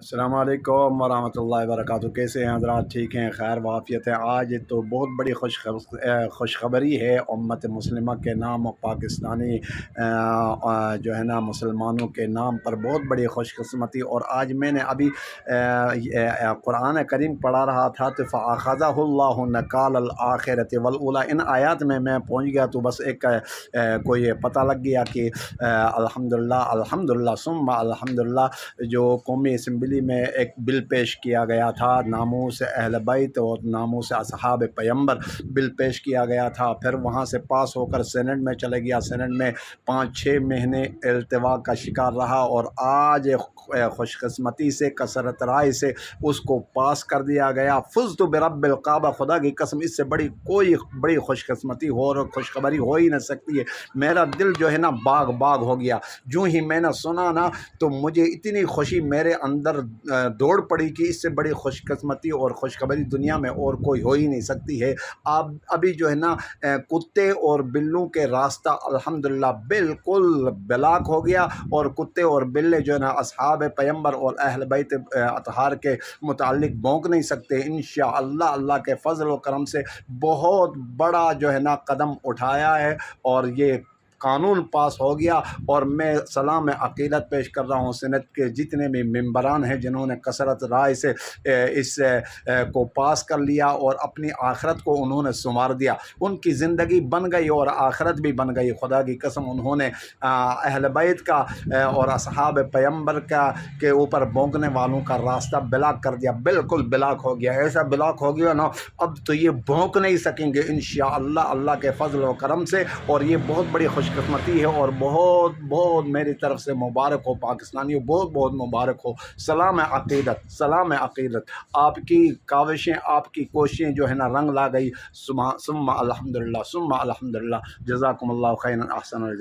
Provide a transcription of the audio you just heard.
السلام علیکم ورحمۃ اللہ وبرکاتہ۔ کیسے ہیں حضرات؟ ٹھیک ہیں؟ خیر وعافیت ہے؟ آج تو بہت بڑی خوشخبری ہے امت مسلمہ کے نام اور پاکستانی جو ہے نا مسلمانوں کے نام پر بہت بڑی خوش قسمتی۔ اور آج میں نے ابھی قرآن کریم پڑھا رہا تھا تو فَأَخَذَهُ اللَّهُ نَكَالَ الْآخِرَةِ وَالْأُولَىٰ، ان آیات میں پہنچ گیا تو بس ایک کوئی پتہ لگ گیا کہ الحمدللہ ثم الحمدللہ جو قومی اسمبلی میں ایک بل پیش کیا گیا تھا، ناموس اہل بیت اور ناموس اصحاب پیمبر بل پیش کیا گیا تھا، پھر وہاں سے پاس ہو کر سینٹ میں چلے گیا، سینٹ میں 5-6 مہینے التوا کا شکار رہا، اور آج خوش قسمتی سے کثرت رائے سے اس کو پاس کر دیا گیا۔ فزت برب الکعبہ، خدا کی قسم اس سے بڑی کوئی بڑی خوش قسمتی ہو اور خوشخبری ہو ہی نہ سکتی ہے۔ میرا دل جو ہے نا باغ باغ ہو گیا، جو ہی میں نے سنا نا تو مجھے اتنی خوشی میرے اندر دوڑ پڑی کہ اس سے بڑی خوش قسمتی اور خوشخبری دنیا میں اور کوئی ہو ہی نہیں سکتی ہے۔ ابھی جو ہے نا کتے اور بلوں کے راستہ الحمدللہ بالکل بلاک ہو گیا، اور کتے اور بلے جو ہے نا اصحاب پیمبر اور اہل بیت اطہار کے متعلق بھونک نہیں سکتے۔ انشاءاللہ اللہ کے فضل و کرم سے بہت بڑا جو ہے نا قدم اٹھایا ہے، اور یہ قانون پاس ہو گیا۔ اور میں سلام عقیدت پیش کر رہا ہوں سینٹ کے جتنے بھی ممبران ہیں جنہوں نے کثرت رائے سے اس کو پاس کر لیا اور اپنی آخرت کو انہوں نے سنوار دیا، ان کی زندگی بن گئی اور آخرت بھی بن گئی۔ خدا کی قسم انہوں نے اہل بیت کا اور اصحاب پیمبر کے اوپر بھونکنے والوں کا راستہ بلاک کر دیا، بالکل بلاک ہو گیا، ایسا بلاک ہو گیا نا اب تو یہ بھونک نہیں سکیں گے انشاءاللہ اللہ کے فضل و کرم سے۔ اور یہ بہت بڑی خوش قسمتی ہے، اور بہت بہت میری طرف سے مبارک ہو پاکستانیوں، بہت بہت مبارک ہو۔ سلام عقیدت، سلام عقیدت، آپ کی کاوشیں، آپ کی کوششیں جو ہے نا رنگ لا گئی۔ ثم الحمدللہ ثم الحمدللہ، جزاکم اللہ خیرا، احسن الجزا۔